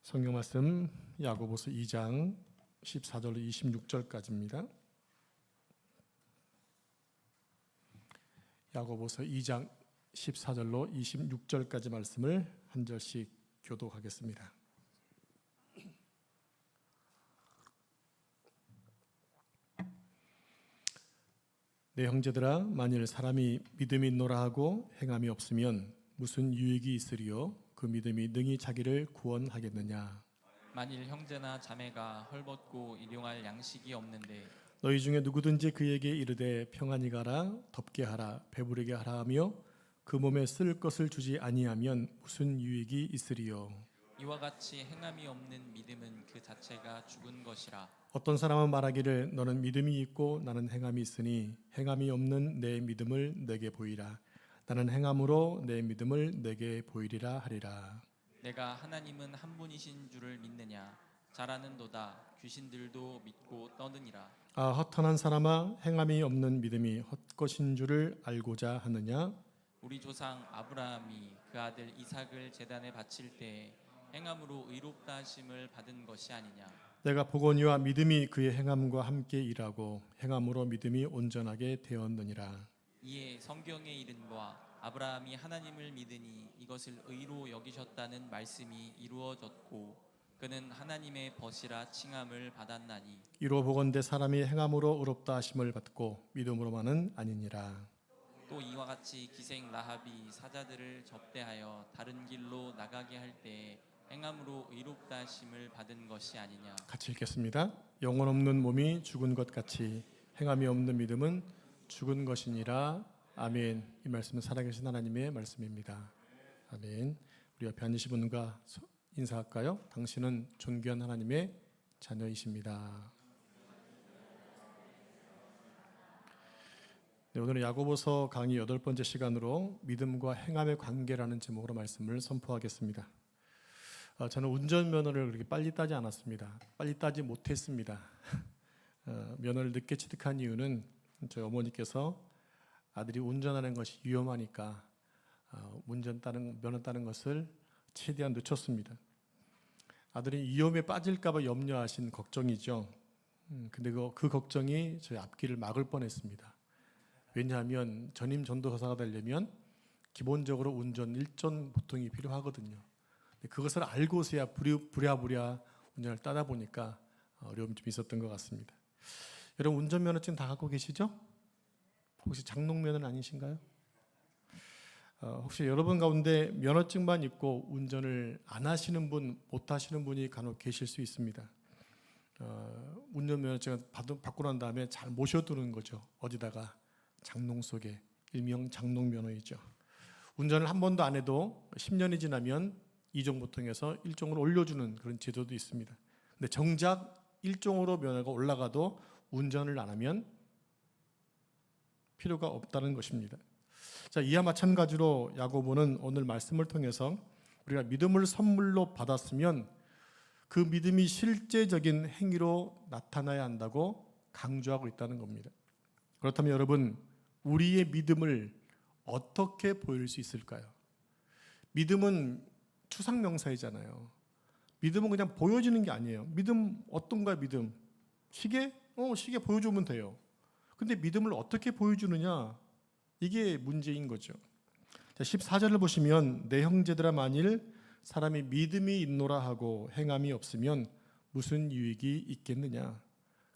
성경 말씀 야고보서 2장 14절로 26절까지입니다. 야고보서 2장 14절로 26절까지 말씀을 한 절씩 교독하겠습니다. 내 형제들아, 만일 사람이 믿음이 있노라 하고 행함이 없으면 무슨 유익이 있으리요? 그 믿음이 능히 자기를 구원하겠느냐? 만일 형제나 자매가 헐벗고 일용할 양식이 없는데 너희 중에 누구든지 그에게 이르되 평안히 가라, 덥게 하라, 배부르게 하라 하며 그 몸에 쓸 것을 주지 아니하면 무슨 유익이 있으리요? 이와 같이 행함이 없는 믿음은 그 자체가 죽은 것이라. 어떤 사람은 말하기를 너는 믿음이 있고 나는 행함이 있으니 행함이 없는 내 믿음을 내게 보이라. 나는 행함으로 내 믿음을 내게 보이리라 하리라. 내가 하나님은 한 분이신 줄을 믿느냐? 잘하는도다. 귀신들도 믿고 떠드니라. 아, 허탄한 사람아, 행함이 없는 믿음이 헛것인 줄을 알고자 하느냐? 우리 조상 아브라함이 그 아들 이삭을 제단에 바칠 때에 행함으로 의롭다 하심을 받은 것이 아니냐? 내가 보거니와 믿음이 그의 행함과 함께 일하고 행함으로 믿음이 온전하게 되었느니라. 이에 성경에 이른 바 아브라함이 하나님을 믿으니 이것을 의로 여기셨다는 말씀이 이루어졌고 그는 하나님의 벗이라 칭함을 받았나니. 이로 보건대 사람이 행함으로 의롭다 하심을 받고 믿음으로만은 아니니라. 또 이와 같이 기생 라합이 사자들을 접대하여 다른 길로 나가게 할 때에 행함으로 의롭다 하심을 받은 것이 아니냐? 같이 읽겠습니다. 영혼 없는 몸이 죽은 것 같이 행함이 없는 믿음은 죽은 것이니라. 아멘. 이 말씀은 살아계신 하나님의 말씀입니다. 아멘. 우리 옆에 앉으신 분과 인사할까요? 당신은 존귀한 하나님의 자녀이십니다. 네, 오늘은 야고보서 강의 8번째 시간으로 믿음과 행함의 관계라는 제목으로 말씀을 선포하겠습니다. 저는 운전면허를 그렇게 빨리 따지 않았습니다. 빨리 따지 못했습니다. 면허를 늦게 취득한 이유는 저희 어머니께서 아들이 운전하는 것이 위험하니까 면허 따는 것을 최대한 늦췄습니다. 아들이 위험에 빠질까 봐 염려하신 걱정이죠. 근데 그 걱정이 저희 앞길을 막을 뻔했습니다. 왜냐하면 전임 전도사가 되려면 기본적으로 운전 1전 보통이 필요하거든요. 그것을 알고서야 부랴부랴 운전을 따다 보니까 어려움이 좀 있었던 것 같습니다. 여러분 운전면허증 다 갖고 계시죠? 혹시 장롱면허는 아니신가요? 혹시 여러분 가운데 면허증만 있고 운전을 안 하시는 분, 못 하시는 분이 간혹 계실 수 있습니다. 운전면허증을 받고 난 다음에 잘 모셔두는 거죠. 어디다가 장롱 속에, 일명 장롱면허이죠. 운전을 한 번도 안 해도 10년이 지나면 2종 보통에서 1종으로 올려주는 그런 제도도 있습니다. 근데 정작 1종으로 면허가 올라가도 운전을 안 하면 필요가 없다는 것입니다. 자, 이와 마찬가지로 야고보는 오늘 말씀을 통해서 우리가 믿음을 선물로 받았으면 그 믿음이 실제적인 행위로 나타나야 한다고 강조하고 있다는 겁니다. 그렇다면 여러분, 우리의 믿음을 어떻게 보일 수 있을까요? 믿음은 추상명사이잖아요. 믿음은 그냥 보여지는 게 아니에요. 믿음 어떤가요? 믿음 시계? 시계 보여주면 돼요. 근데 믿음을 어떻게 보여주느냐? 이게 문제인 거죠. 자, 14절을 보시면 내 형제들아, 만일 사람이 믿음이 있노라 하고 행함이 없으면 무슨 유익이 있겠느냐?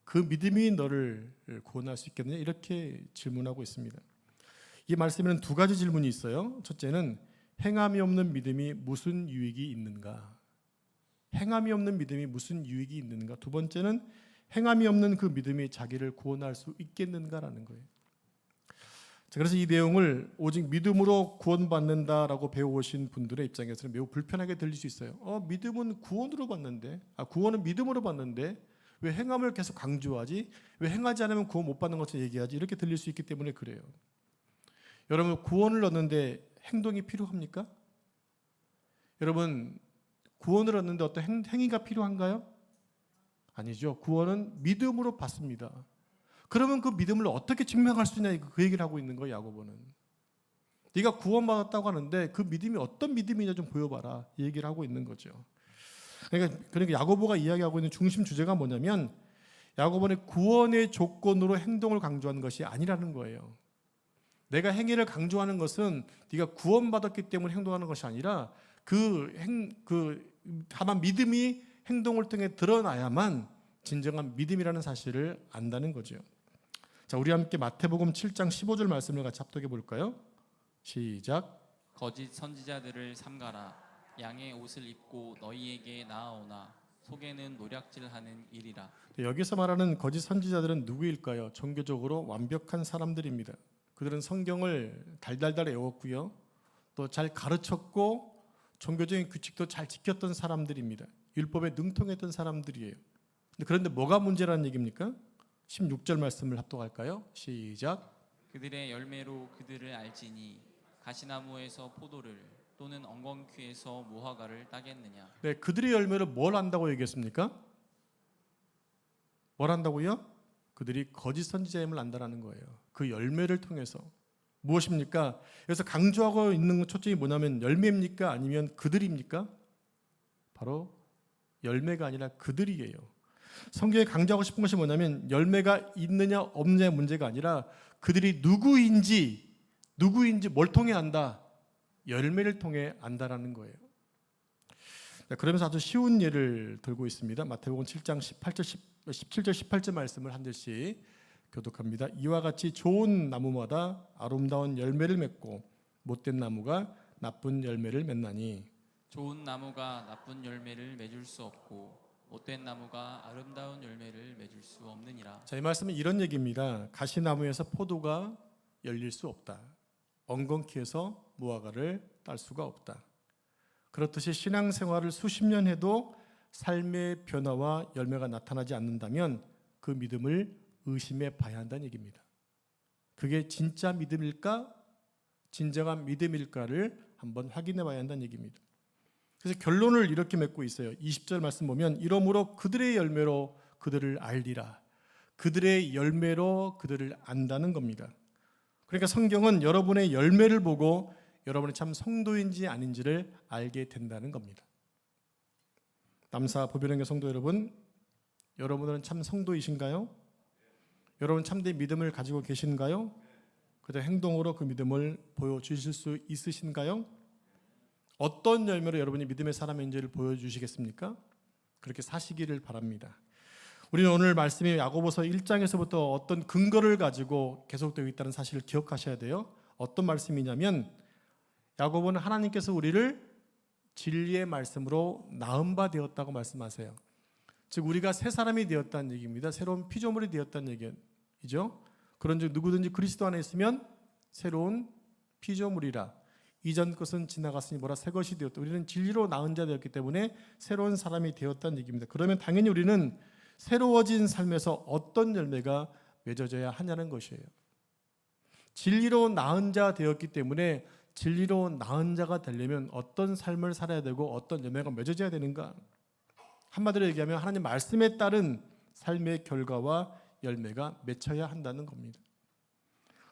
그 믿음이 너를 구원할 수 있겠느냐? 이렇게 질문하고 있습니다. 이 말씀에는 두 가지 질문이 있어요. 첫째는 행함이 없는 믿음이 무슨 유익이 있는가? 행함이 없는 믿음이 무슨 유익이 있는가? 두 번째는 행함이 없는 그 믿음이 자기를 구원할 수 있겠는가라는 거예요. 자, 그래서 이 내용을 오직 믿음으로 구원받는다라고 배워오신 분들의 입장에서는 매우 불편하게 들릴 수 있어요. 믿음은 구원으로 받는데, 구원은 믿음으로 받는데 왜 행함을 계속 강조하지? 왜 행하지 않으면 구원 못 받는 것을 얘기하지? 이렇게 들릴 수 있기 때문에 그래요. 여러분, 구원을 얻는데 행동이 필요합니까? 여러분, 구원을 얻는데 어떤 행위가 필요한가요? 아니죠. 구원은 믿음으로 받습니다. 그러면 그 믿음을 어떻게 증명할 수 있냐, 그 얘기를 하고 있는 거예요, 야고보는. 네가 구원받았다고 하는데 그 믿음이 어떤 믿음이냐 좀 보여봐라, 이 얘기를 하고 있는 거죠. 그러니까 야고보가 이야기하고 있는 중심 주제가 뭐냐면 야고보는 구원의 조건으로 행동을 강조하는 것이 아니라는 거예요. 내가 행위를 강조하는 것은 네가 구원받았기 때문에 행동하는 것이 아니라 다만 믿음이 행동을 통해 드러나야만 진정한 믿음이라는 사실을 안다는 거죠. 자, 우리 함께 마태복음 7장 15절 말씀을 같이 합독해 볼까요? 시작. 거짓 선지자들을 삼가라. 양의 옷을 입고 너희에게 나아오나 속에는 노략질하는 일이라. 여기서 말하는 거짓 선지자들은 누구일까요? 종교적으로 완벽한 사람들입니다. 그들은 성경을 달달달 외웠고요. 또 잘 가르쳤고 종교적인 규칙도 잘 지켰던 사람들입니다. 율법에 능통했던 사람들이에요. 그런데 뭐가 문제라는 얘기입니까? 16절 말씀을 합독할까요? 시작. 그들의 열매로 그들을 알지니 가시나무에서 포도를 또는 엉겅퀴에서 무화과를 따겠느냐. 네, 그들의 열매로 뭘 안다고 얘기했습니까? 뭘 안다고요? 그들이 거짓 선지자임을 안다라는 거예요. 그 열매를 통해서. 무엇입니까? 그래서 강조하고 있는 초점이 뭐냐면 열매입니까? 아니면 그들입니까? 바로 열매가 아니라 그들이에요. 성경에 강조하고 싶은 것이 뭐냐면 열매가 있느냐 없느냐의 문제가 아니라 그들이 누구인지 뭘 통해 안다? 열매를 통해 안다라는 거예요. 그러면서 아주 쉬운 예를 들고 있습니다. 마태복음 7장 17절 18절 말씀을 한 절씩 교독합니다. 이와 같이 좋은 나무마다 아름다운 열매를 맺고 못된 나무가 나쁜 열매를 맺나니. 좋은 나무가 나쁜 열매를 맺을 수 없고 못된 나무가 아름다운 열매를 맺을 수 없느니라. 자, 이 말씀은 이런 얘기입니다. 가시나무에서 포도가 열릴 수 없다. 엉겅퀴에서 무화과를 딸 수가 없다. 그렇듯이 신앙생활을 수십 년 해도 삶의 변화와 열매가 나타나지 않는다면 그 믿음을 의심해 봐야 한다는 얘기입니다. 그게 진짜 믿음일까? 진정한 믿음일까를 한번 확인해 봐야 한다는 얘기입니다. 그래서 결론을 이렇게 맺고 있어요. 20절 말씀 보면 이러므로 그들의 열매로 그들을 알리라. 그들의 열매로 그들을 안다는 겁니다. 그러니까 성경은 여러분의 열매를 보고 여러분이 참 성도인지 아닌지를 알게 된다는 겁니다. 남사 보배령의 성도 여러분, 여러분은 참 성도이신가요? 여러분 참된 믿음을 가지고 계신가요? 그때 행동으로 그 믿음을 보여주실 수 있으신가요? 어떤 열매로 여러분이 믿음의 사람인지를 보여주시겠습니까? 그렇게 사시기를 바랍니다. 우리는 오늘 말씀이 야고보서 1장에서부터 어떤 근거를 가지고 계속되고 있다는 사실을 기억하셔야 돼요. 어떤 말씀이냐면 야고보는 하나님께서 우리를 진리의 말씀으로 낳은 바 되었다고 말씀하세요. 즉 우리가 새 사람이 되었다는 얘기입니다. 새로운 피조물이 되었다는 얘기죠. 그런즉 누구든지 그리스도 안에 있으면 새로운 피조물이라. 이전 것은 지나갔으니 뭐라 새 것이 되었다. 우리는 진리로 낳은 자 되었기 때문에 새로운 사람이 되었다는 얘기입니다. 그러면 당연히 우리는 새로워진 삶에서 어떤 열매가 맺어져야 하냐는 것이에요. 진리로 낳은 자 되었기 때문에 진리로 낳은 자가 되려면 어떤 삶을 살아야 되고 어떤 열매가 맺어져야 되는가? 한마디로 얘기하면 하나님 말씀에 따른 삶의 결과와 열매가 맺혀야 한다는 겁니다.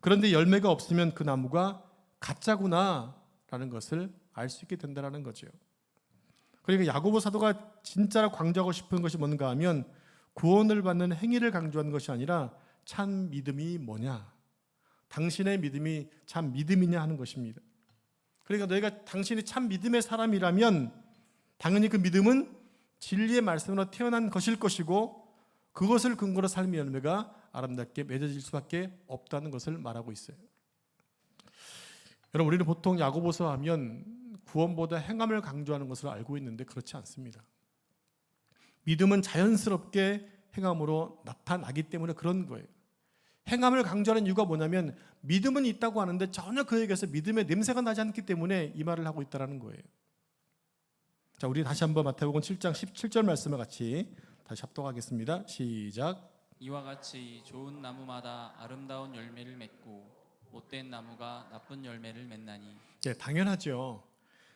그런데 열매가 없으면 그 나무가 가짜구나라는 것을 알 수 있게 된다는 거죠. 그러니까 야고보 사도가 진짜로 강조하고 싶은 것이 뭔가 하면 구원을 받는 행위를 강조하는 것이 아니라 참 믿음이 뭐냐, 당신의 믿음이 참 믿음이냐 하는 것입니다. 그러니까 너희가 당신이 참 믿음의 사람이라면 당연히 그 믿음은 진리의 말씀으로 태어난 것일 것이고 그것을 근거로 삶의 열매가 아름답게 맺어질 수밖에 없다는 것을 말하고 있어요. 여러분, 우리는 보통 야고보서 하면 구원보다 행함을 강조하는 것으로 알고 있는데 그렇지 않습니다. 믿음은 자연스럽게 행함으로 나타나기 때문에 그런 거예요. 행함을 강조하는 이유가 뭐냐면 믿음은 있다고 하는데 전혀 그에게서 믿음의 냄새가 나지 않기 때문에 이 말을 하고 있다는 거예요. 자, 우리 다시 한번 마태복음 7장 17절 말씀을 같이 다시 합독하겠습니다. 시작. 이와 같이 좋은 나무마다 아름다운 열매를 맺고 못된 나무가 나쁜 열매를 맺나니. 네, 당연하죠.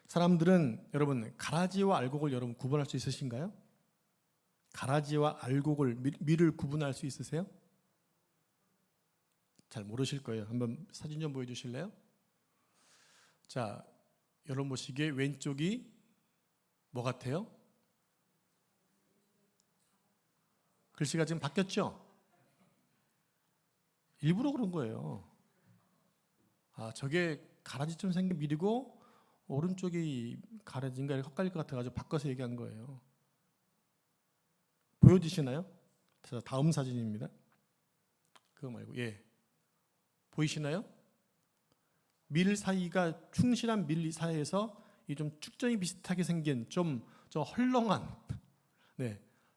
사람들은 여러분 가라지와 알곡을 여러분 구분할 수 있으신가요? 가라지와 알곡을 밀을 구분할 수 있으세요? 잘 모르실 거예요. 한번 사진 좀 보여주실래요? 자, 여러분 보시기에 왼쪽이 뭐 같아요? 글씨가 지금 바뀌었죠? 일부러 그런 거예요. 저게 가라지처럼 생긴 밀이고 오른쪽이 가라지인가 헷갈릴 것 같아가지고 바꿔서 얘기한 거예요. 보여지시나요? 자, 다음 사진입니다. 그거 말고 보이시나요? 밀 사이가 충실한 밀 사이에서 이 좀 축전이 비슷하게 생긴 좀 헐렁한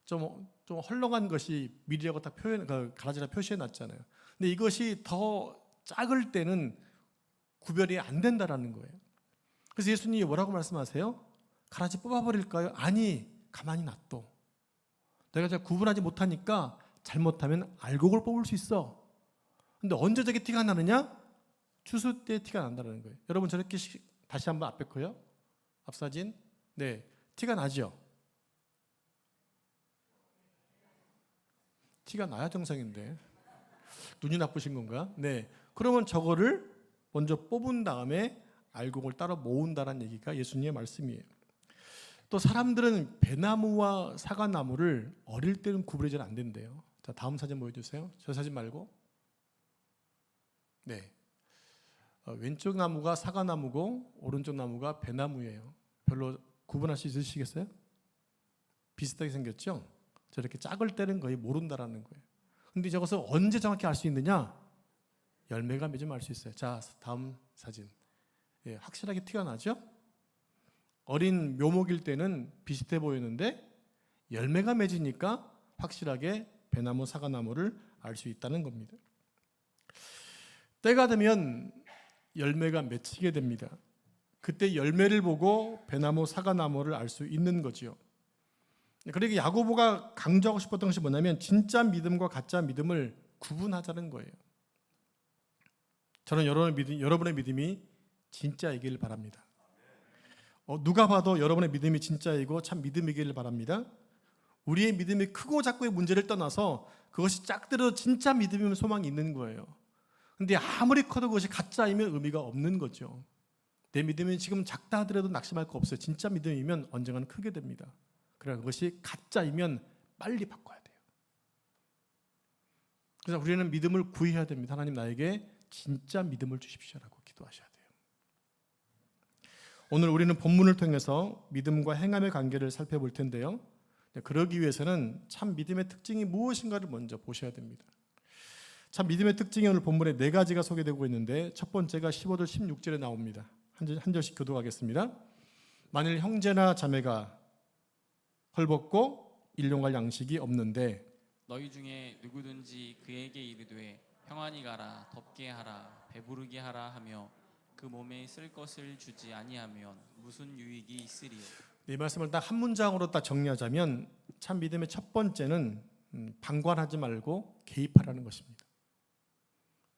좀 헐렁한 것이 밀이라고 딱 가라지라 표시해 놨잖아요. 근데 이것이 더 작을 때는 구별이 안 된다라는 거예요. 그래서 예수님이 뭐라고 말씀하세요? 가라지 뽑아버릴까요? 아니, 가만히 놔둬. 내가 잘 구분하지 못하니까 잘못하면 알곡을 뽑을 수 있어. 근데 언제 저게 티가 나느냐? 추수 때 티가 난다는 거예요. 여러분 저렇게 다시 한번 앞에 거요. 앞 사진. 티가 나죠? 티가 나야 정상인데. 눈이 나쁘신 건가? 그러면 저거를 먼저 뽑은 다음에 알곡을 따로 모은다는 얘기가 예수님의 말씀이에요. 또 사람들은 배나무와 사과나무를 어릴 때는 구분이 잘 안 된대요. 자, 다음 사진 보여주세요. 저 사진 말고. 왼쪽 나무가 사과나무고 오른쪽 나무가 배나무예요. 별로 구분할 수 있으시겠어요? 비슷하게 생겼죠? 저렇게 작을 때는 거의 모른다라는 거예요. 근데 저것을 언제 정확히 알 수 있느냐? 열매가 맺으면 알 수 있어요. 자, 다음 사진. 확실하게 티가 나죠? 어린 묘목일 때는 비슷해 보이는데 열매가 맺으니까 확실하게 배나무, 사과나무를 알 수 있다는 겁니다. 때가 되면 열매가 맺히게 됩니다. 그때 열매를 보고 배나무, 사과나무를 알 수 있는 거지요. 그러니까 야고보가 강조하고 싶었던 것이 뭐냐면 진짜 믿음과 가짜 믿음을 구분하자는 거예요. 저는 여러분의 믿음이 진짜이길 바랍니다. 누가 봐도 여러분의 믿음이 진짜이고 참 믿음이길 바랍니다. 우리의 믿음이 크고 작고의 문제를 떠나서 그것이 짝대로 진짜 믿음이면 소망이 있는 거예요. 근데 아무리 커도 그것이 가짜이면 의미가 없는 거죠. 내 믿음이 지금 작다 하더라도 낙심할 거 없어요. 진짜 믿음이면 언젠가는 크게 됩니다. 그러나 그것이 가짜이면 빨리 바꿔야 돼요. 그래서 우리는 믿음을 구해야 됩니다. 하나님 나에게 진짜 믿음을 주십시오라고 기도하셔야 돼요. 오늘 우리는 본문을 통해서 믿음과 행함의 관계를 살펴볼 텐데요. 그러기 위해서는 참 믿음의 특징이 무엇인가를 먼저 보셔야 됩니다. 참 믿음의 특징이 오늘 본문에 4가지가 소개되고 있는데 첫 번째가 15절 16절에 나옵니다. 한 절씩 교독하겠습니다. 만일 형제나 자매가 헐벗고 일용할 양식이 없는데 너희 중에 누구든지 그에게 이르되 평안히 가라 덥게 하라 배부르게 하라 하며 그 몸에 쓸 것을 주지 아니하면 무슨 유익이 있으리요. 이 말씀을 딱 한 문장으로 딱 정리하자면 참 믿음의 첫 번째는 방관하지 말고 개입하라는 것입니다.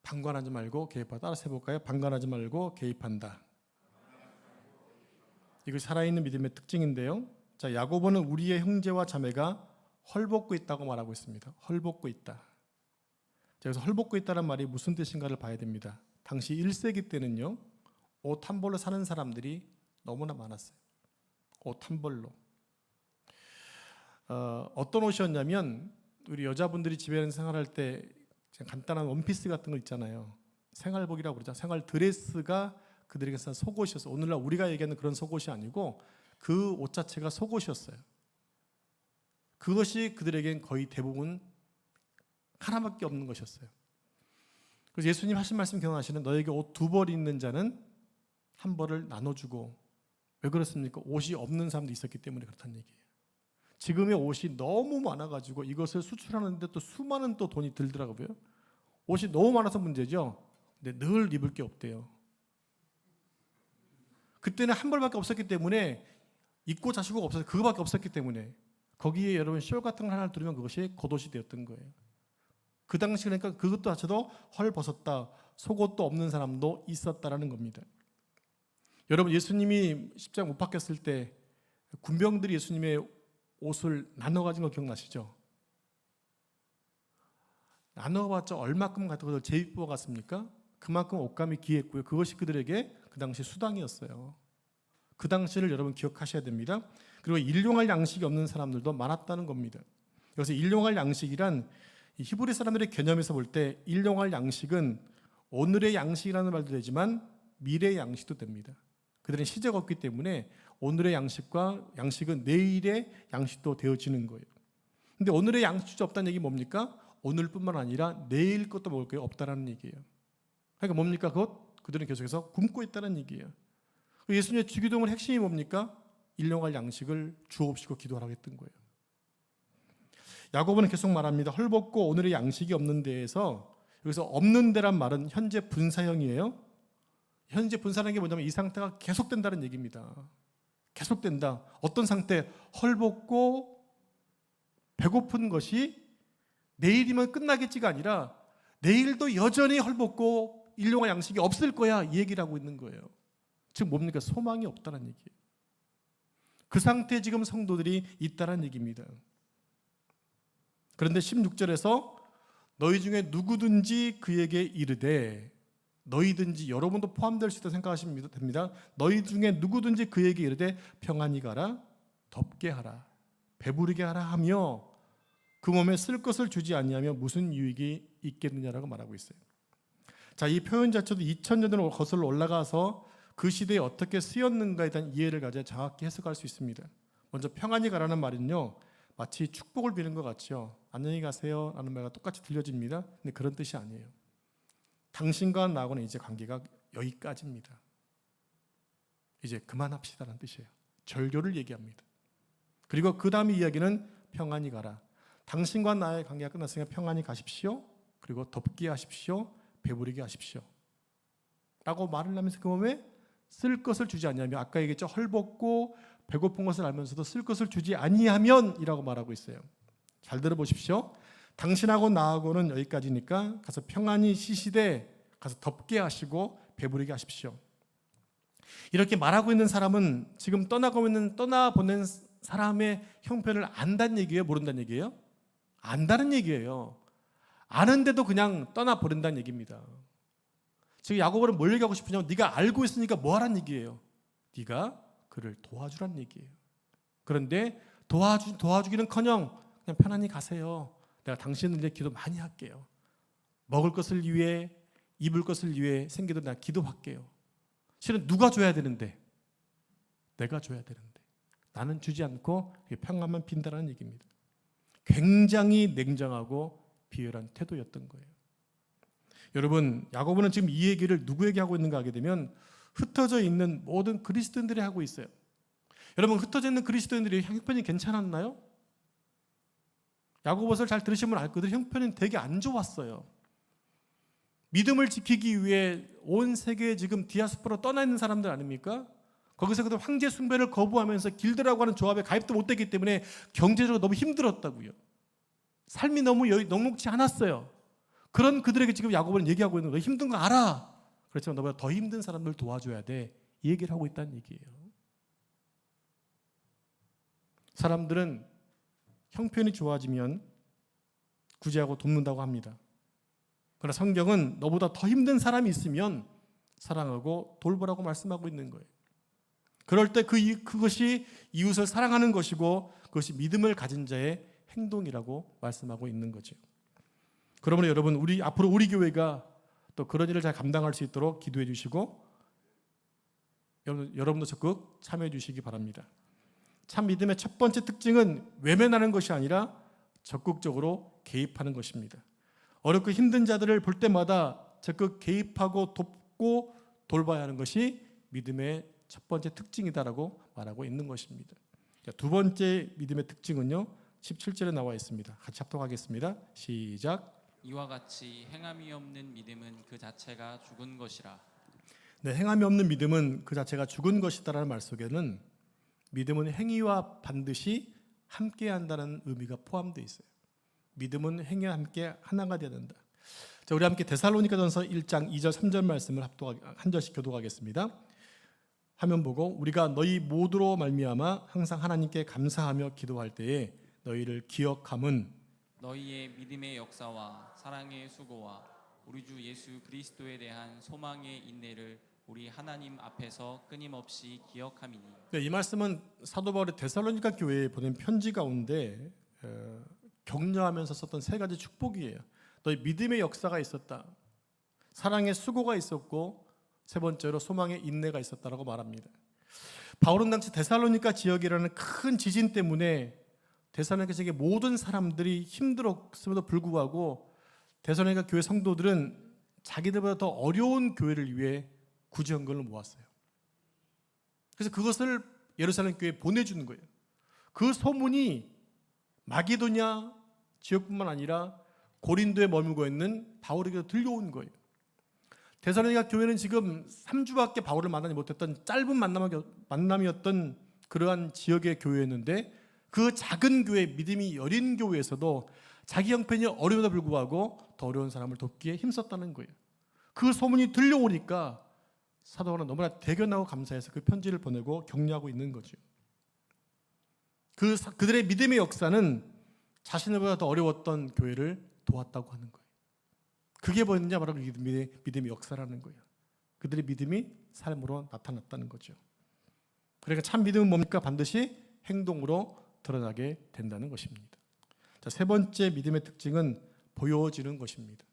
방관하지 말고 개입하다. 따라서 해볼까요? 방관하지 말고 개입한다. 이것이 살아있는 믿음의 특징인데요. 자, 야고보는 우리의 형제와 자매가 헐벗고 있다고 말하고 있습니다. 헐벗고 있다. 여기서 헐벗고 있다는 말이 무슨 뜻인가를 봐야 됩니다. 당시 1세기 때는요, 옷 한 벌로 사는 사람들이 너무나 많았어요. 옷 한 벌로. 어떤 옷이었냐면 우리 여자분들이 집에서 생활할 때 간단한 원피스 같은 거 있잖아요. 생활복이라고 그러죠. 생활 드레스가 그들에게서 속옷이었어요. 오늘날 우리가 얘기하는 그런 속옷이 아니고 그 옷 자체가 속옷이었어요. 그것이 그들에겐 거의 대부분 하나밖에 없는 것이었어요. 그래서 예수님 하신 말씀 기억나시는 너에게 옷 2벌 있는 자는 한 벌을 나눠주고 왜 그렇습니까? 옷이 없는 사람도 있었기 때문에 그렇다는 얘기예요. 지금의 옷이 너무 많아가지고 이것을 수출하는데 또 수많은 또 돈이 들더라고요. 옷이 너무 많아서 문제죠. 근데 늘 입을 게 없대요. 그때는 한 벌밖에 없었기 때문에 입고 자시고 없어서 그거밖에 없었기 때문에 거기에 여러분 숄 같은 걸 하나 두르면 그것이 겉옷이 되었던 거예요. 그 당시 그러니까 그것도 자체도 헐벗었다. 속옷도 없는 사람도 있었다라는 겁니다. 여러분 예수님이 십자가 못 박혔을 때 군병들이 예수님의 옷을 나눠 가진 거 기억나시죠? 나눠봤자 얼마큼 그것을 재입고 갔습니까? 그만큼 옷감이 귀했고요. 그것이 그들에게 그 당시 수당이었어요. 그 당시를 여러분 기억하셔야 됩니다. 그리고 일용할 양식이 없는 사람들도 많았다는 겁니다. 여기서 일용할 양식이란 이 히브리 사람들의 개념에서 볼 때 일용할 양식은 오늘의 양식이라는 말도 되지만 미래의 양식도 됩니다. 그들은 시제가 없기 때문에 오늘의 양식은 내일의 양식도 되어지는 거예요. 근데 오늘의 양식이 없다는 얘기 뭡니까? 오늘뿐만 아니라 내일 것도 먹을 게 없다라는 얘기예요. 그러니까 뭡니까? 그들은 계속해서 굶고 있다는 얘기예요. 예수님의 주기도문의 핵심이 뭡니까? 일용할 양식을 주옵시고 기도하라고 했던 거예요. 야고보는 계속 말합니다. 헐벗고 오늘의 양식이 없는 데에서, 여기서 없는 데란 말은 현재 분사형이에요. 현재 분사라는 게 뭐냐면 이 상태가 계속된다는 얘기입니다. 계속된다. 어떤 상태? 헐벗고 배고픈 것이 내일이면 끝나겠지가 아니라 내일도 여전히 헐벗고 일용할 양식이 없을 거야, 이 얘기를 하고 있는 거예요. 즉 뭡니까? 소망이 없다는 얘기예요. 그 상태에 지금 성도들이 있다는 얘기입니다. 그런데 16절에서 너희 중에 누구든지 그에게 이르되, 너희든지 여러분도 포함될 수 있다고 생각하시면 됩니다. 너희 중에 누구든지 그에게 이르되 평안히 가라, 덥게 하라, 배부르게 하라 하며 그 몸에 쓸 것을 주지 아니하며 무슨 유익이 있겠느냐라고 말하고 있어요. 자, 이 표현 자체도 2000년으로 거슬러 올라가서 그 시대에 어떻게 쓰였는가에 대한 이해를 가져야 정확히 해석할 수 있습니다. 먼저 평안히 가라는 말은요, 마치 축복을 비는 것 같죠. 안녕히 가세요 라는 말과 똑같이 들려집니다. 근데 그런 뜻이 아니에요. 당신과 나하고는 이제 관계가 여기까지입니다. 이제 그만합시다라는 뜻이에요. 절교를 얘기합니다. 그리고 그 다음 이야기는 평안히 가라. 당신과 나의 관계가 끝났으니까 평안히 가십시오. 그리고 덥게 하십시오. 배부르게 하십시오. 라고 말을 하면서 그 몸에 쓸 것을 주지 아니하며, 아까 얘기했죠. 헐벗고 배고픈 것을 알면서도 쓸 것을 주지 아니하면 이라고 말하고 있어요. 잘 들어보십시오. 당신하고 나하고는 여기까지니까 가서 평안히 쉬시되 가서 덥게 하시고 배부르게 하십시오. 이렇게 말하고 있는 사람은 지금 떠나보낸 사람의 형편을 안다는 얘기예요? 모른다는 얘기예요? 안다는 얘기예요. 아는데도 그냥 떠나버린다는 얘기입니다. 지금 야고보는 뭘 얘기하고 싶으냐면 네가 알고 있으니까 뭐 하라는 얘기예요? 네가 그를 도와주라는 얘기예요. 그런데 도와주기는커녕 그냥 편안히 가세요. 내가 당신을 위해 기도 많이 할게요. 먹을 것을 위해, 입을 것을 위해 생기도 내가 기도할게요. 실은 누가 줘야 되는데? 내가 줘야 되는데 나는 주지 않고 평안만 빈다는 얘기입니다. 굉장히 냉정하고 비열한 태도였던 거예요. 여러분, 야고보는 지금 이 얘기를 누구에게 하고 있는가 하게 되면 흩어져 있는 모든 그리스도인들이 하고 있어요. 여러분, 흩어져 있는 그리스도인들이 형편이 괜찮았나요? 야고보서를 잘 들으시면 알 거예요. 형편은 되게 안 좋았어요. 믿음을 지키기 위해 온 세계에 지금 디아스포라 떠나 있는 사람들 아닙니까? 거기서 그들 황제 숭배를 거부하면서 길드라고 하는 조합에 가입도 못했기 때문에 경제적으로 너무 힘들었다고요. 삶이 너무 녹록지 않았어요. 그런 그들에게 지금 야고보는 얘기하고 있는 거예요. 힘든 거 알아. 그렇지만 너보다 더 힘든 사람들 도와줘야 돼. 이 얘기를 하고 있다는 얘기예요. 사람들은 형편이 좋아지면 구제하고 돕는다고 합니다. 그러나 성경은 너보다 더 힘든 사람이 있으면 사랑하고 돌보라고 말씀하고 있는 거예요. 그럴 때 그것이 이웃을 사랑하는 것이고 그것이 믿음을 가진 자의 행동이라고 말씀하고 있는 거죠. 그러므로 여러분, 앞으로 우리 교회가 또 그런 일을 잘 감당할 수 있도록 기도해 주시고 여러분도 적극 참여해 주시기 바랍니다. 참 믿음의 첫 번째 특징은 외면하는 것이 아니라 적극적으로 개입하는 것입니다. 어렵고 힘든 자들을 볼 때마다 적극 개입하고 돕고 돌봐야 하는 것이 믿음의 첫 번째 특징이다라고 말하고 있는 것입니다. 두 번째 믿음의 특징은요, 17절에 나와 있습니다. 같이 합독하겠습니다. 시작. 이와 같이 행함이 없는 믿음은 그 자체가 죽은 것이라. 네, 행함이 없는 믿음은 그 자체가 죽은 것이다라는 말 속에는 믿음은 행위와 반드시 함께한다는 의미가 포함되어 있어요. 믿음은 행위와 함께 하나가 되어야 된다. 자, 우리 함께 데살로니가전서 1장 2절 3절 말씀을 한 절씩 교독하겠습니다. 화면 보고 우리가 너희 모두로 말미암아 항상 하나님께 감사하며 기도할 때에 너희를 기억함은 너희의 믿음의 역사와 사랑의 수고와 우리 주 예수 그리스도에 대한 소망의 인내를 우리 하나님 앞에서 끊임없이 기억함이니. 네, 이 말씀은 사도 바울이 데살로니가 교회에 보낸 편지 가운데 격려하면서 썼던 세 가지 축복이에요. 너희 믿음의 역사가 있었다. 사랑의 수고가 있었고 세 번째로 소망의 인내가 있었다라고 말합니다. 바울은 당시 데살로니가 지역이라는 큰 지진 때문에 데살로니가 지역의 모든 사람들이 힘들었음에도 불구하고 데살로니가 교회 성도들은 자기들보다 더 어려운 교회를 위해 구제헌금을 모았어요. 그래서 그것을 예루살렘 교회에 보내주는 거예요. 그 소문이 마게도냐 지역뿐만 아니라 고린도에 머물고 있는 바울에게도 들려온 거예요. 데살로니가 교회는 지금 3주밖에 바울을 만나지 못했던 짧은 만남이었던 그러한 지역의 교회였는데 그 작은 교회, 믿음이 여린 교회에서도 자기 형편이 어려움에도 불구하고 더 어려운 사람을 돕기에 힘썼다는 거예요. 그 소문이 들려오니까 사도 바울은 너무나 대견하고 감사해서 그 편지를 보내고 격려하고 있는 거죠. 그들의 믿음의 역사는 자신들보다 더 어려웠던 교회를 도왔다고 하는 거예요. 그게 뭐였느냐? 바로 믿음의 역사라는 거예요. 그들의 믿음이 삶으로 나타났다는 거죠. 그러니까 참 믿음은 뭡니까? 반드시 행동으로 드러나게 된다는 것입니다. 자, 세 번째 믿음의 특징은 보여지는 것입니다.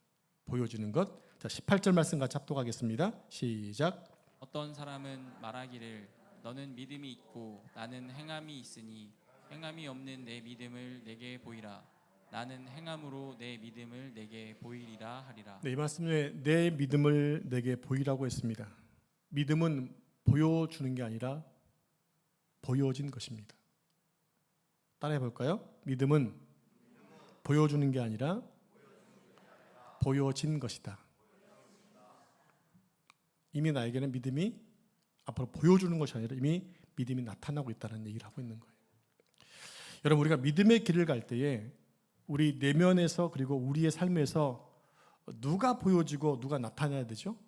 보여지는 것. 자, 18절 말씀 같이 합독하겠습니다. 시작. 어떤 사람은 말하기를 너는 믿음이 있고 나는 행함이 있으니 행함이 없는 내 믿음을 내게 보이라. 나는 행함으로 내 믿음을 내게 보이리라 하리라. 네, 이 말씀 중에 내 믿음을 내게 보이라고 했습니다. 믿음은 보여주는 게 아니라 보여진 것입니다. 따라해 볼까요? 믿음은 보여주는 게 아니라 보여진 것이다. 이미 나에게는 믿음이 앞으로 보여주는 것이 아니라 이미 믿음이 나타나고 있다는 얘기를 하고 있는 거예요. 여러분, 우리가 믿음의 길을 갈 때에 우리 내면에서 그리고 우리의 삶에서 누가 보여지고 누가 나타나야 되죠?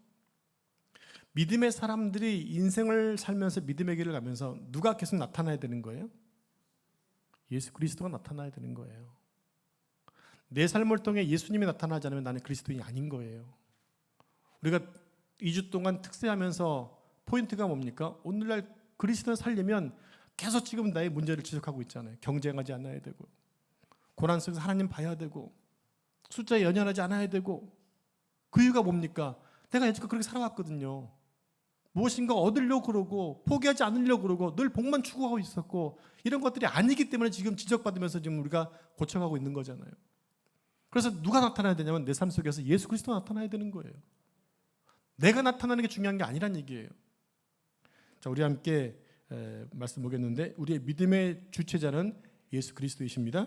믿음의 사람들이 인생을 살면서 믿음의 길을 가면서 누가 계속 나타나야 되는 거예요? 예수 그리스도가 나타나야 되는 거예요. 내 삶을 통해 예수님이 나타나지 않으면 나는 그리스도인이 아닌 거예요. 우리가 2주 동안 특세하면서 포인트가 뭡니까? 오늘날 그리스도를 살려면 계속 지금 나의 문제를 지적하고 있잖아요. 경쟁하지 않아야 되고, 고난 속에서 하나님 봐야 되고, 숫자에 연연하지 않아야 되고. 그 이유가 뭡니까? 내가 여지껏 그렇게 살아왔거든요. 무엇인가 얻으려고 그러고 포기하지 않으려고 그러고 늘 복만 추구하고 있었고, 이런 것들이 아니기 때문에 지금 지적받으면서 지금 우리가 고쳐가고 있는 거잖아요. 그래서 누가 나타나야 되냐면 내 삶 속에서 예수 그리스도가 나타나야 되는 거예요. 내가 나타나는 게 중요한 게 아니란 얘기예요. 자, 우리 함께 말씀 보겠는데 우리의 믿음의 주체자는 예수 그리스도이십니다.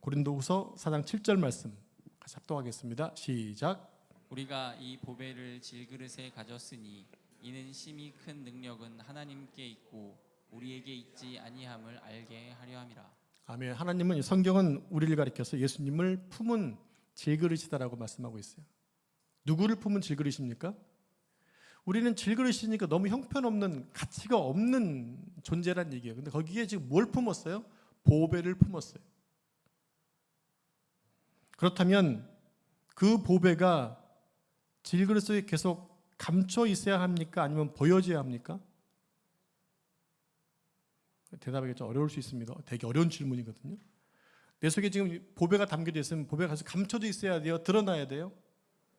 고린도후서 4장 7절 말씀 같이 합독하겠습니다. 시작. 우리가 이 보배를 질그릇에 가졌으니 이는 심히 큰 능력은 하나님께 있고 우리에게 있지 아니함을 알게 하려 함이라. 아멘. 하나님은 성경은 우리를 가리켜서 예수님을 품은 질그릇이다라고 말씀하고 있어요. 누구를 품은 질그릇입니까? 우리는 질그릇이니까 너무 형편없는, 가치가 없는 존재란 얘기예요. 근데 거기에 지금 뭘 품었어요? 보배를 품었어요. 그렇다면 그 보배가 질그릇 속에 계속 감춰 있어야 합니까? 아니면 보여져야 합니까? 대답하기 좀 어려울 수 있습니다. 되게 어려운 질문이거든요. 내 속에 지금 보배가 담겨져 있으면 보배가 계속 감춰져 있어야 돼요? 드러나야 돼요?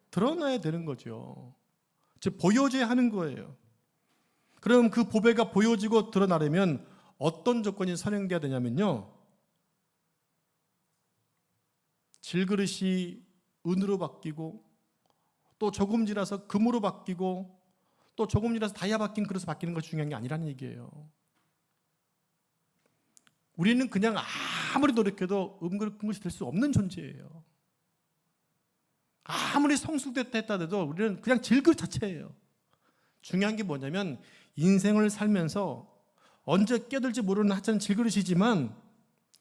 드러나야 되는 거죠. 즉 보여져야 하는 거예요. 그럼 그 보배가 보여지고 드러나려면 어떤 조건이 선행돼야 되냐면요, 질그릇이 은으로 바뀌고 또 조금 지나서 금으로 바뀌고 또 조금 지나서 다이아 바뀐 그릇으로 바뀌는 것이 중요한 게 아니라는 얘기예요. 우리는 그냥 아무리 노력해도 은그릇이 될 수 없는 존재예요. 아무리 성숙됐다 했다 해도 우리는 그냥 질그릇 자체예요. 중요한 게 뭐냐면 인생을 살면서 언제 깨들지 모르는 하찮은 질그릇이지만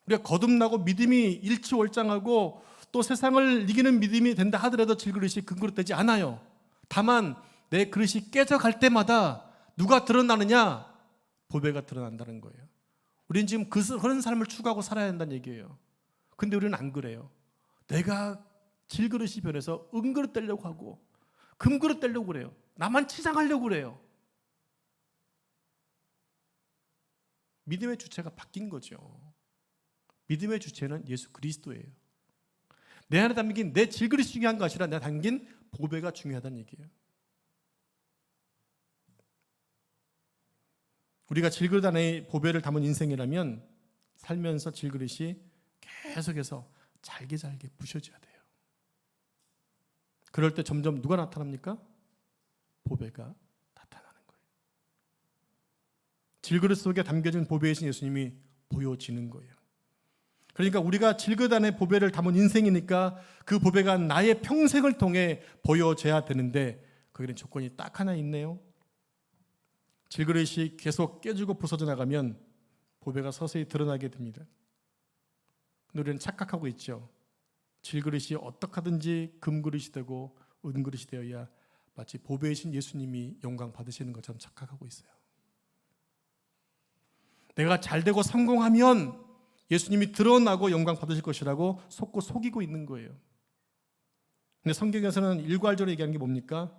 우리가 거듭나고 믿음이 일치월장하고 또 세상을 이기는 믿음이 된다 하더라도 질그릇이 금그릇 되지 않아요. 다만 내 그릇이 깨져갈 때마다 누가 드러나느냐? 보배가 드러난다는 거예요. 우리는 지금 그런 삶을 추구하고 살아야 한다는 얘기예요. 근데 우리는 안 그래요. 내가 질그릇이 변해서 은그릇 되려고 하고 금그릇 되려고 그래요. 나만 치장하려고 그래요. 믿음의 주체가 바뀐 거죠. 믿음의 주체는 예수 그리스도예요. 내 안에 담긴 내 질그릇이 중요한 것이 아니라 내 담긴 보배가 중요하다는 얘기예요. 우리가 질그릇 안에 보배를 담은 인생이라면 살면서 질그릇이 계속해서 잘게 부셔져야 돼요. 그럴 때 점점 누가 나타납니까? 보배가 나타나는 거예요. 질그릇 속에 담겨진 보배이신 예수님이 보여지는 거예요. 그러니까 우리가 질그릇 안에 보배를 담은 인생이니까 그 보배가 나의 평생을 통해 보여져야 되는데 거기는 조건이 딱 하나 있네요. 질그릇이 계속 깨지고 부서져 나가면 보배가 서서히 드러나게 됩니다. 근데 우리는 착각하고 있죠. 질그릇이 어떻게 하든지 금그릇이 되고 은그릇이 되어야 마치 보배이신 예수님이 영광 받으시는 것처럼 착각하고 있어요. 내가 잘되고 성공하면 예수님이 드러나고 영광 받으실 것이라고 속고 속이고 있는 거예요. 근데 성경에서는 일괄적으로 얘기하는 게 뭡니까?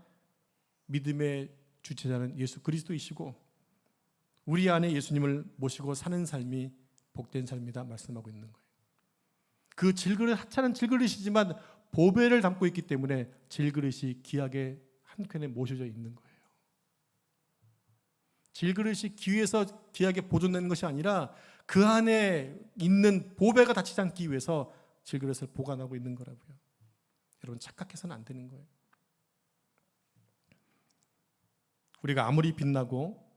믿음의 주체자는 예수 그리스도이시고 우리 안에 예수님을 모시고 사는 삶이 복된 삶이다 말씀하고 있는 거예요. 그 질그릇, 하찮은 질그릇이지만 보배를 담고 있기 때문에 질그릇이 귀하게 한 켠에 모셔져 있는 거예요. 질그릇이 귀에서 귀하게 보존되는 것이 아니라 그 안에 있는 보배가 다치지 않기 위해서 질그릇을 보관하고 있는 거라고요. 여러분 착각해서는 안 되는 거예요. 우리가 아무리 빛나고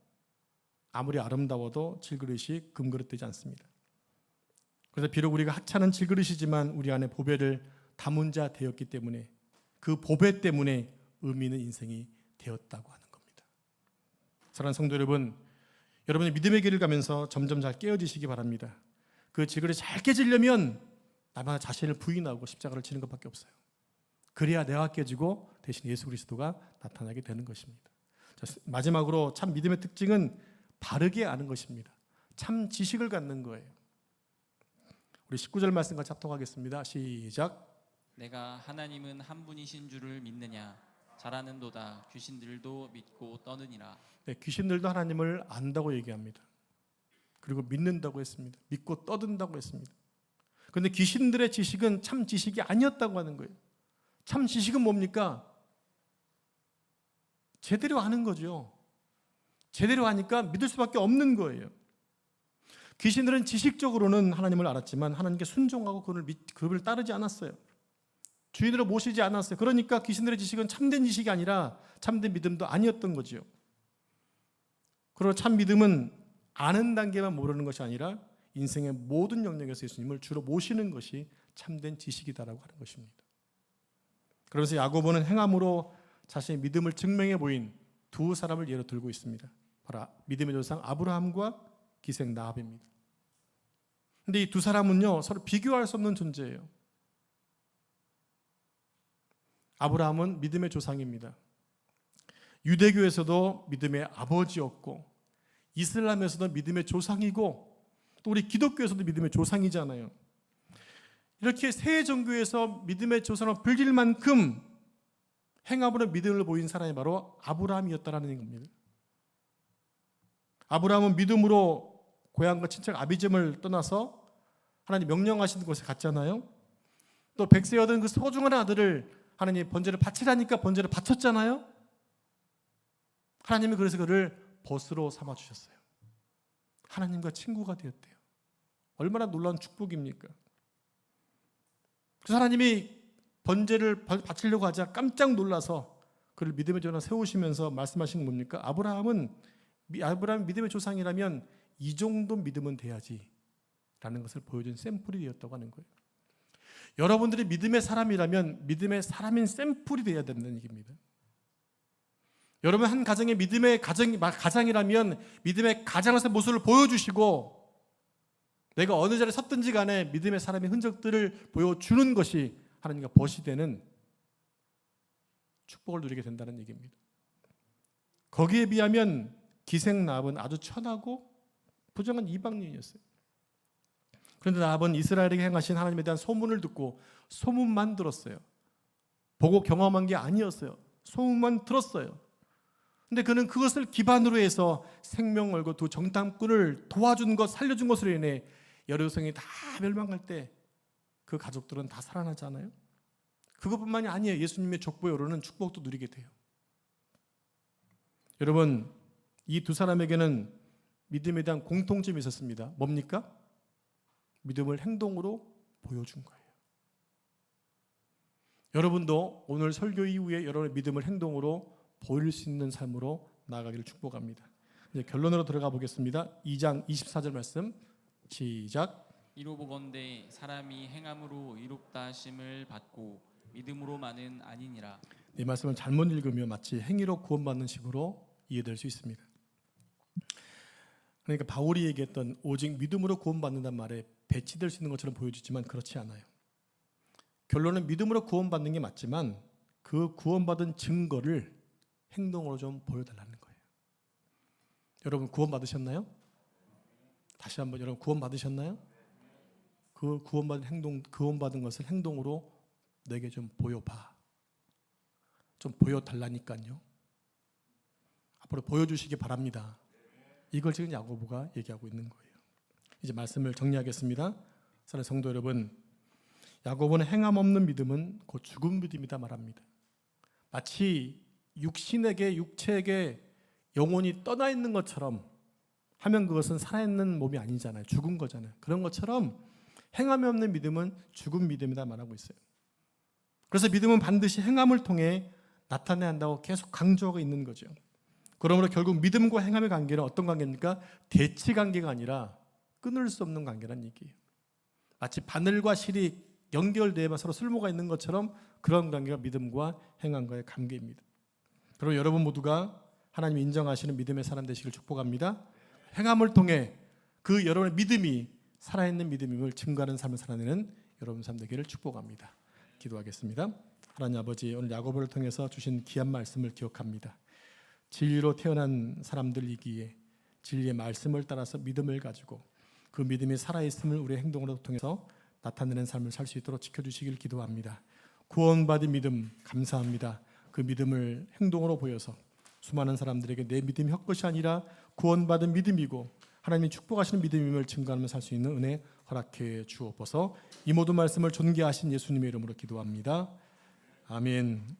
아무리 아름다워도 질그릇이 금그릇 되지 않습니다. 그래서 비록 우리가 하찮은 질그릇이지만 우리 안에 보배를 담은 자 되었기 때문에 그 보배 때문에 의미 있는 인생이 되었다고 하는 겁니다. 사랑하는 성도 여러분, 여러분의 믿음의 길을 가면서 점점 잘 깨어지시기 바랍니다. 그 질그릇이 잘 깨지려면 나마다 자신을 부인하고 십자가를 지는 것밖에 없어요. 그래야 내가 깨지고 대신 예수 그리스도가 나타나게 되는 것입니다. 자, 마지막으로 참 믿음의 특징은 바르게 아는 것입니다. 참 지식을 갖는 거예요. 우리 19절 말씀 같이 합독하겠습니다. 시작. 내가 하나님은 한 분이신 줄을 믿느냐 잘하는도다 귀신들도 믿고 떠느니라. 네, 귀신들도 하나님을 안다고 얘기합니다. 그리고 믿는다고 했습니다. 믿고 떠든다고 했습니다. 그런데 귀신들의 지식은 참 지식이 아니었다고 하는 거예요. 참 지식은 뭡니까? 제대로 아는 거죠. 제대로 아니까 믿을 수밖에 없는 거예요. 귀신들은 지식적으로는 하나님을 알았지만 하나님께 순종하고 그를 따르지 않았어요. 주인으로 모시지 않았어요. 그러니까 귀신들의 지식은 참된 지식이 아니라 참된 믿음도 아니었던 거지요. 그리고 참 믿음은 아는 단계만 모르는 것이 아니라 인생의 모든 영역에서 예수님을 주로 모시는 것이 참된 지식이다라고 하는 것입니다. 그러면서 야고보는 행함으로 자신의 믿음을 증명해 보인 두 사람을 예로 들고 있습니다. 바로 믿음의 조상 아브라함과 기생 라합입니다. 근데 이 두 사람은요 서로 비교할 수 없는 존재예요. 아브라함은 믿음의 조상입니다. 유대교에서도 믿음의 아버지였고 이슬람에서도 믿음의 조상이고 또 우리 기독교에서도 믿음의 조상이잖아요. 이렇게 세 종교에서 믿음의 조상을 불릴 만큼 행함으로 믿음을 보인 사람이 바로 아브라함이었다라는 겁니다. 아브라함은 믿음으로 고향과 친척 아비집을 떠나서 하나님 명령하신 곳에 갔잖아요. 또 백세에 얻은 그 소중한 아들을 하나님 번제를 바치라니까 번제를 바쳤잖아요. 하나님이 그래서 그를 벗으로 삼아주셨어요. 하나님과 친구가 되었대요. 얼마나 놀라운 축복입니까? 그래서 하나님이 번제를 바치려고 하자 깜짝 놀라서 그를 믿음의 조상으로 세우시면서 말씀하시는 뭡니까? 아브라함 믿음의 조상이라면 이 정도 믿음은 돼야지 라는 것을 보여준 샘플이 되었다고 하는 거예요. 여러분들이 믿음의 사람이라면 믿음의 사람인 샘플이 되어야 된다는 얘기입니다. 여러분 한 가정의 믿음의 가장이라면 믿음의 가장에서 모습을 보여주시고 내가 어느 자리에 섰든지 간에 믿음의 사람의 흔적들을 보여주는 것이 하나님과 벗이 되는 축복을 누리게 된다는 얘기입니다. 거기에 비하면 기생 라합은 아주 천하고 부정한 이방인이었어요. 그런데 라합은 이스라엘에게 행하신 하나님에 대한 소문을 듣고 소문만 들었어요. 보고 경험한 게 아니었어요. 소문만 들었어요. 근데 그는 그것을 기반으로 해서 생명 걸고 두 정탐꾼을 도와준 것, 살려준 것으로 인해 여러 성이 다 멸망할 때 그 가족들은 다 살아나잖아요. 그것뿐만이 아니에요. 예수님의 족보에 오르는 축복도 누리게 돼요. 여러분, 이 두 사람에게는 믿음에 대한 공통점이 있었습니다. 뭡니까? 믿음을 행동으로 보여준 거예요. 여러분도 오늘 설교 이후에 여러분의 믿음을 행동으로 보일 수 있는 삶으로 나아가기를 축복합니다. 이제 결론으로 들어가 보겠습니다. 2장 24절 말씀 시작. 이로보건대 사람이 행함으로 의롭다 하심을 받고 믿음으로만은 아니니라. 이 말씀을 잘못 읽으면 마치 행위로 구원받는 식으로 이해될 수 있습니다. 그러니까 바울이 얘기했던 오직 믿음으로 구원받는다는 말에 배치될 수 있는 것처럼 보여지지만 그렇지 않아요. 결론은 믿음으로 구원받는 게 맞지만 그 구원받은 증거를 행동으로 좀 보여달라는 거예요. 여러분 구원받으셨나요? 다시 한번 여러분 구원받으셨나요? 그 구원받은 것을 행동으로 내게 좀 보여봐. 좀 보여달라니까요. 앞으로 보여주시기 바랍니다. 이걸 지금 야고보가 얘기하고 있는 거예요. 이제 말씀을 정리하겠습니다. 사랑하는 성도 여러분, 야고보는 행함 없는 믿음은 곧 죽은 믿음이다 말합니다. 마치 육체에게 영혼이 떠나 있는 것처럼 하면 그것은 살아있는 몸이 아니잖아요. 죽은 거잖아요. 그런 것처럼 행함이 없는 믿음은 죽은 믿음이다 말하고 있어요. 그래서 믿음은 반드시 행함을 통해 나타내야 한다고 계속 강조하고 있는 거죠. 그러므로 결국 믿음과 행함의 관계는 어떤 관계입니까? 대치 관계가 아니라 끊을 수 없는 관계란 얘기예요. 마치 바늘과 실이 연결되어 서로 쓸모가 있는 것처럼 그런 관계가 믿음과 행함과의 관계입니다. 그리고 여러분 모두가 하나님 인정하시는 믿음의 사람 되시길 축복합니다. 행함을 통해 그 여러분의 믿음이 살아있는 믿음임을 증거하는 삶을 살아내는 여러분 삶 되기를 축복합니다. 기도하겠습니다. 하나님 아버지, 오늘 야고보를 통해서 주신 귀한 말씀을 기억합니다. 진리로 태어난 사람들이기에 진리의 말씀을 따라서 믿음을 가지고 그 믿음이 살아있음을 우리의 행동으로 통해서 나타내는 삶을 살 수 있도록 지켜주시길 기도합니다. 구원받은 믿음 감사합니다. 그 믿음을 행동으로 보여서 수많은 사람들에게 내 믿음이 헛것이 아니라 구원받은 믿음이고 하나님이 축복하시는 믿음임을 증거하며 살 수 있는 은혜 허락해 주옵소서. 이 모든 말씀을 존귀하신 예수님의 이름으로 기도합니다. 아멘.